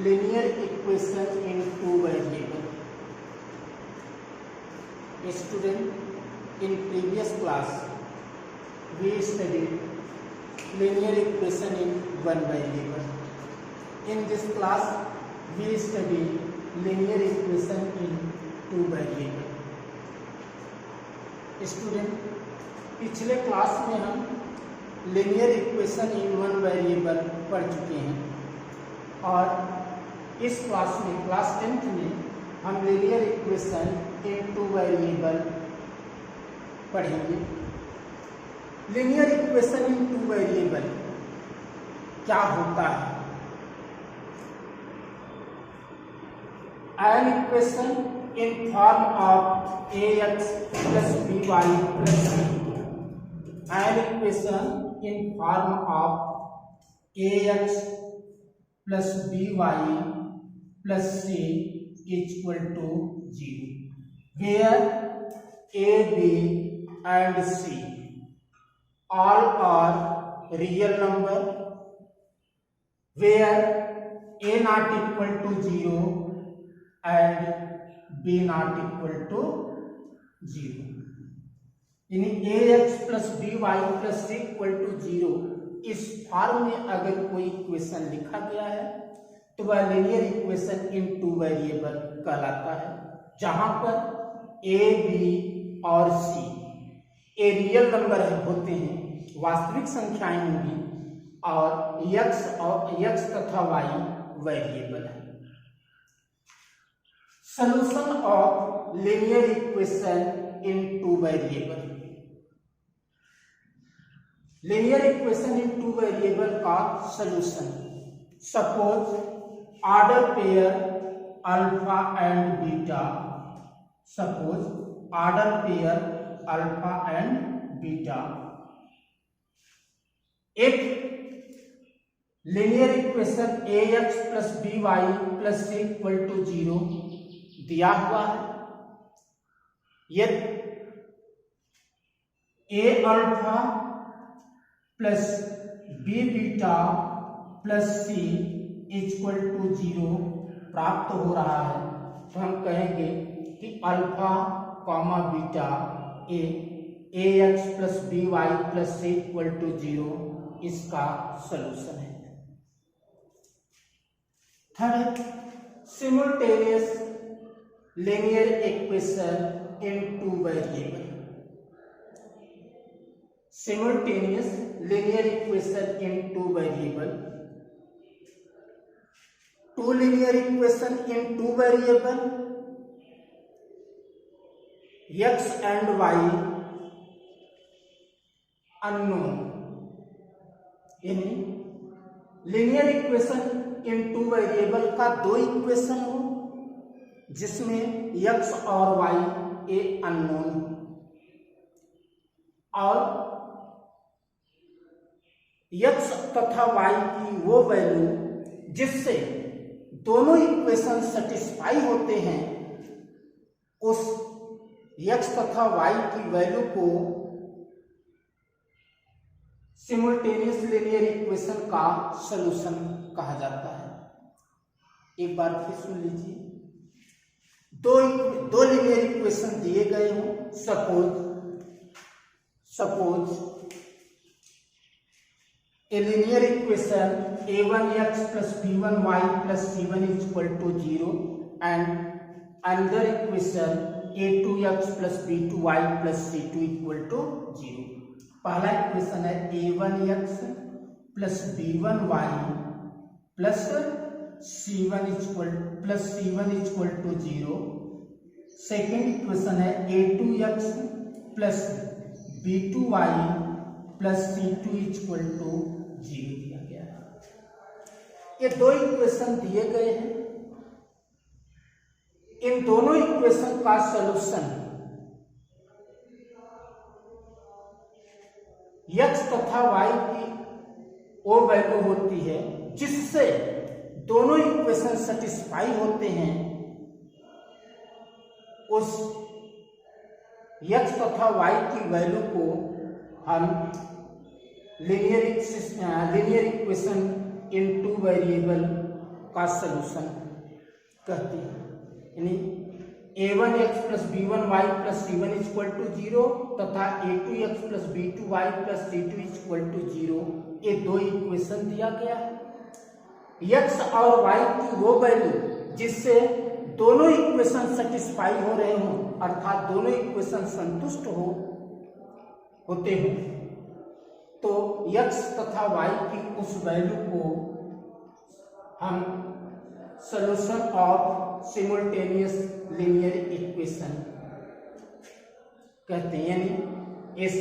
linear equation in two variable. Student, in previous class we studied linear equation in one variable. In this class we study linear equation in two variable. Student, पिछले class में हम linear equation in one variable पढ़ चुके हैं और इस class में class 10th में हम linear equation in two variable पढ़ेंगे। Linear equation in two variable क्या होता है? An equation in form of ax plus by plus c. An equation in form of ax plus by plus c is equal to 0, where a, b and c all are real number, where a not equal to 0 and b not equal to 0. यानी ax plus b y plus c equal to 0 इस form में अगर कोई equation लिखा गया है तो वह linear equation in two variable कहलाता है, जहां पर a, b और c ए रियल नंबर होते हैं, वास्तविक संख्याएं होंगी, और x तथा y वेरिएबल है। Solution of linear equation in two variable. Linear equation in two variable का solution, suppose order pair alpha and beta, suppose order pair alpha and beta, एक linear equation ax plus b y plus c equal to 0 दिया हुआ है। यदि a alpha plus b beta plus c equal to 0 प्राप्त हो रहा है तो हम कहेंगे कि alpha comma beta a x plus b y plus c equal to 0 इसका सॉल्यूशन है। Third, simultaneous linear equation in two variable. simultaneous linear equation in two variable. Two linear equation in two variable, x and y unknown, यानी linear equation in two variable का दो equation हो जिसमें x और y ए unknown, और x तथा y की वो वैल्यू जिससे दोनों इक्वेशन सेटिस्फाई होते हैं, उस x तथा y की वैल्यू को सिमुलटेनियस लिनियर इक्वेशन का सॉल्यूशन कहा जाता है। एक बार फिर सुन लीजिए, दो लिनियर इक्वेशन दिए गए हों, suppose a linear equation a1x plus b1y plus c1 is equal to 0 and another equation a2x plus b2y plus c2 equal to 0. पहला इक्वेशन है a1x plus b1y plus c1 is equal to 0. Second equation है a2x plus b2y plus c2 is equal to 0 दिया गया है। ये दो equation दिए गए हैं, इन दोनों इक्वेशन का सॉल्यूशन x तथा y की वो वैल्यू होती है जिससे दोनों इक्वेशन सेटिस्फाई होते हैं, उस x तथा y की वैल्यू को हम linear equation in two variable का सलूशन कहते हैं। यानी a1x plus b1y plus c1 equal to 0 तथा a2x plus b2y plus c2 equal to 0, ये दो इक्वेशन दिया गया है। x और y की वो वैल्यू जिससे दोनों इक्वेशन सेटिस्फाई हो रहे हों, अर्थात दोनों इक्वेशन संतुष्ट होते हो, तो x तथा y की उस वैल्यू को हम solution of simultaneous linear equation कहते हैं। यानी इस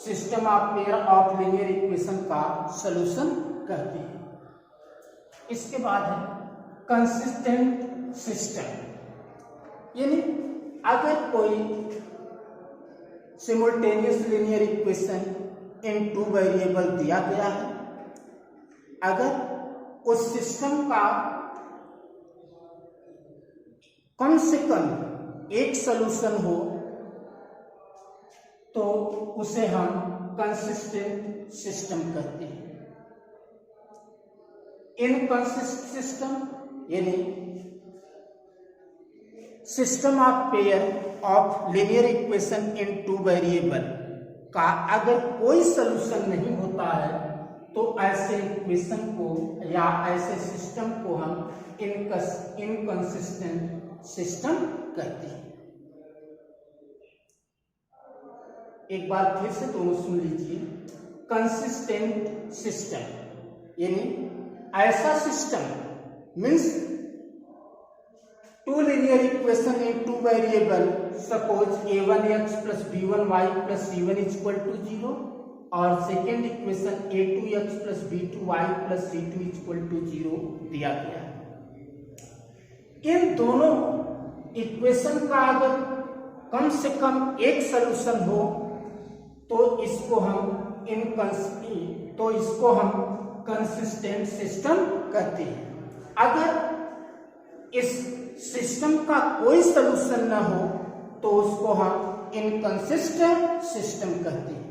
system of pair of linear equation का सॉल्यूशन कहते हैं। इसके बाद है कंसिस्टेंट सिस्टम। यानी अगर कोई simultaneous linear equation in two variable दिया गया है, अगर उस सिस्टम का कम से कम एक सॉल्यूशन हो तो उसे हम कंसिस्टेंट सिस्टम कहते हैं। इनकंसिस्टेंट सिस्टम यानी system of pair of linear equation in two variable का अगर कोई सॉल्यूशन नहीं होता है तो ऐसे इक्वेशन को या ऐसे सिस्टम को हम इनकंसिस्टेंट सिस्टम कहते हैं। एक बार फिर से दोनों सुन लीजिए। कंसिस्टेंट सिस्टम यानी ऐसा system means two linear equation in two variable, suppose a1x plus b1y plus c1 equal to 0 और second equation a2x plus b2y plus c2 equal to 0 दिया गया है। इन दोनों इक्वेशन का अगर कम से कम एक सॉल्यूशन हो तो इसको हम कंसिस्टेंट सिस्टम कहते हैं। अगर इस सिस्टम का कोई सॉल्यूशन न हो तो उसको हम इनकंसिस्टेंट सिस्टम कहते हैं।